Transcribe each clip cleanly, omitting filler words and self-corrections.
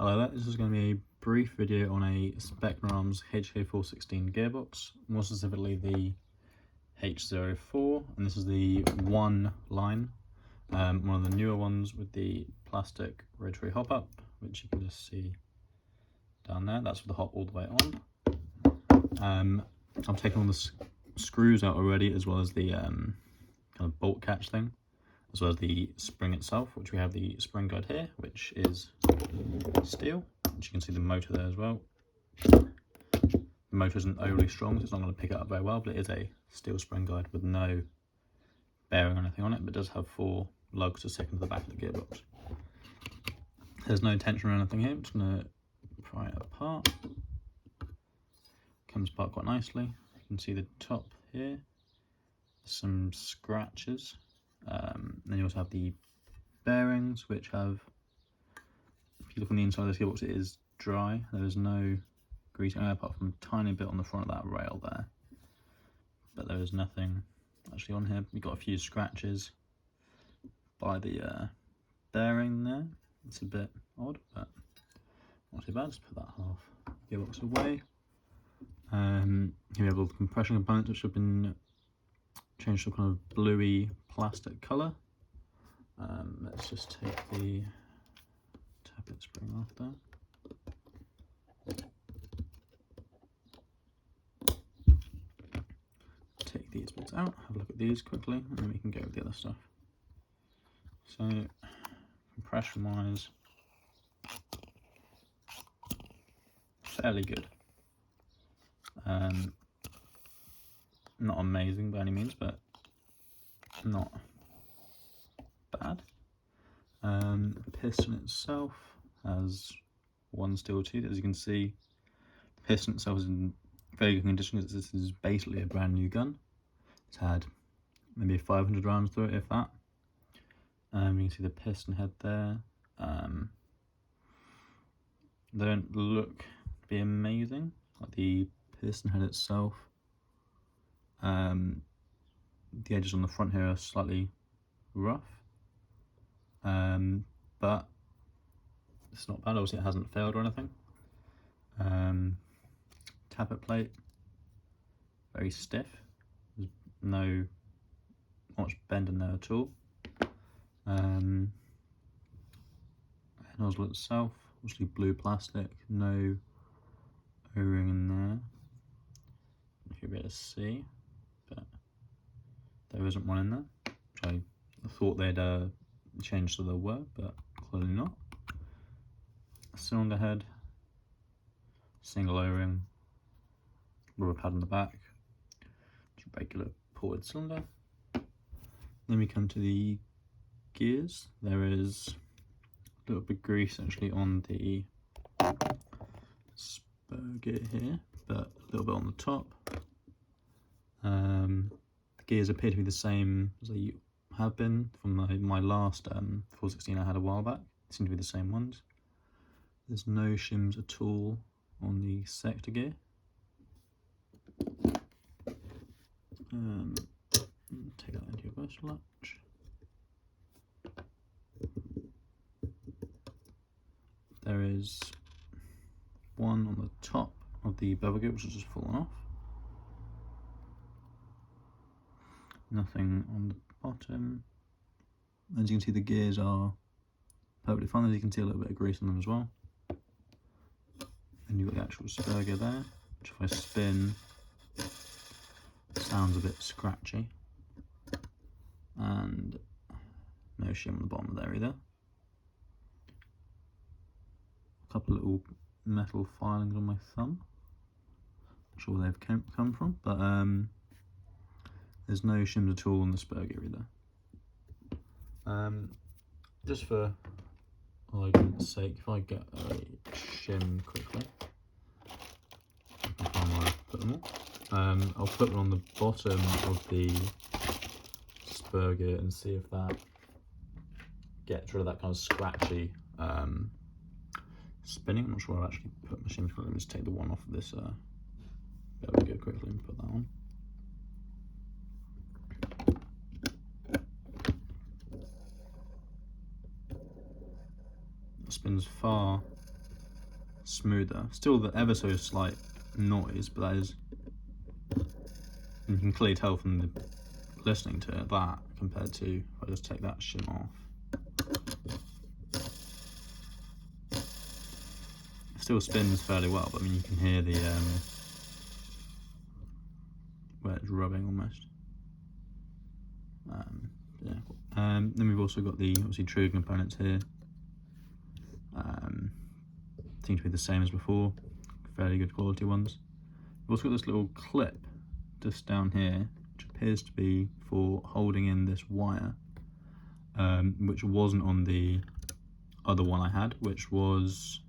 Hello there, this is going to be a brief video on a Specna Arms HK416 gearbox, more specifically the H04, and this is the one line, one of the newer ones with the plastic rotary hop up, which you can just see down there. That's with the hop all the way on. I've taken all the screws out already, as well as the kind of bolt catch thing, as well as the spring itself, which we have the spring guide here, which is steel, which you can see the motor there as well. The motor isn't overly strong, so it's not going to pick it up very well, but it is a steel spring guide with no bearing or anything on it, but it does have 4 lugs to stick into the back of the gearbox. There's no tension or anything here. I'm just going to pry it apart. Comes apart quite nicely. You can see the top here, some scratches. Then you also have the bearings, which have, if you look on the inside of this gearbox, it is dry. There is no grease apart from a tiny bit on the front of that rail there, but there is nothing actually on here. We've got a few scratches by the bearing there. It's a bit odd, but not too bad. Let's put that half gearbox away. Here we have all the compression components, which have been changed to a kind of bluey plastic colour. Let's just take the tappet spring off there. Take these bits out, have a look at these quickly, and then we can go with the other stuff. So, compression wise, fairly good. Not amazing by any means, but not bad. The piston itself has 1 steel tooth. As you can see, the piston itself is in very good condition. This is basically a brand new gun. It's had maybe 500 rounds through it, if that. You can see the piston head there. They don't look to be amazing, like the piston head itself. The edges on the front here are slightly rough, but it's not bad. Obviously it hasn't failed or anything. Tappet plate, very stiff. There's no much bend in there at all. Nozzle itself, obviously blue plastic, no O-ring in there. If you'll be able to see, but there isn't one in there, which I thought they'd changed so there were, but clearly not. Cylinder head, single O-ring, rubber pad on the back, just a regular ported cylinder. Then we come to the gears. There is a little bit of grease actually on the spur gear here, but a little bit on the top. The gears appear to be the same as they have been from my last 416 I had a while back. They seem to be the same ones. There's no shims at all on the sector gear. Take that into your reverse latch. There is one on the top of the bevel gear which has just fallen off. Nothing on the bottom. As you can see, the gears are perfectly fine. As you can see, a little bit of grease on them as well. And you've got the actual spur gear there, which if I spin, sounds a bit scratchy. And no shim on the bottom there either. A couple of little metal filings on my thumb. Not sure where they've come from, but there's no shims at all on the spur gear either. Just for argument's sake, if I get a shim quickly, I can find where I put them all. I'll put them on the bottom of the spur gear and see if that gets rid of that kind of scratchy spinning. I'm not sure I'll actually put my shims. Let me just take the one off of this bevel gear quickly and put that on. It spins far smoother. Still the ever so slight noise, but that is, you can clearly tell from the listening to it, that compared to if I just take that shim off. It still spins fairly well, but I mean you can hear the where it's rubbing almost. Yeah. Then we've also got the obviously trigger components here. Seem to be the same as before, fairly good quality ones. We've also got this little clip just down here, which appears to be for holding in this wire, which wasn't on the other one I had, which was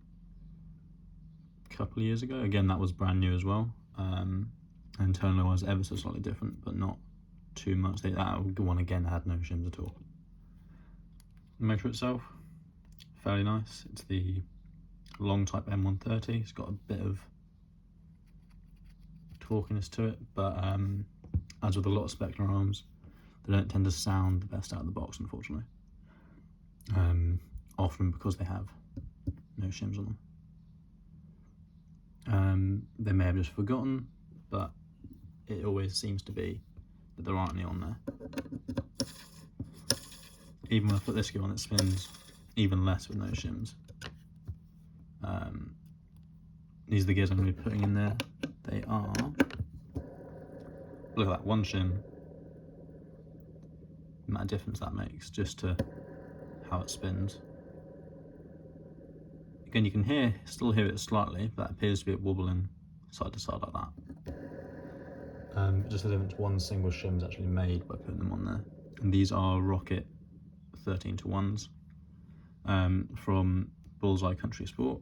a couple of years ago. Again, that was brand new as well. And turn was ever so slightly different, but not too much. That one again had no shims at all. The motor itself, fairly nice. It's the long type M130. It's got a bit of torquiness to it, but as with a lot of Specna arms, they don't tend to sound the best out of the box, unfortunately. Often because they have no shims on them. They may have just forgotten, but it always seems to be that there aren't any on there. Even when I put this gear on, it spins even less with no shims. These are the gears I'm going to be putting in there. They are, look at that, one shim, the amount of difference that makes just to how it spins. Again, you can still hear it slightly, but that appears to be wobbling side to side like that. Just the difference, one single shim is actually made by putting them on there. And these are Rocket 13-to-1s from Bullseye Country Sport,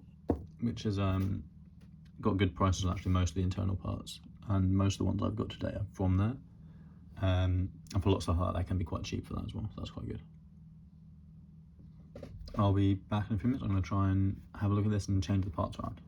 which has got good prices on actually most of the internal parts, and most of the ones I've got today are from there. And for lots of stuff like that, they can be quite cheap for that as well, so that's quite good. I'll be back in a few minutes. I'm going to try and have a look at this and change the parts around.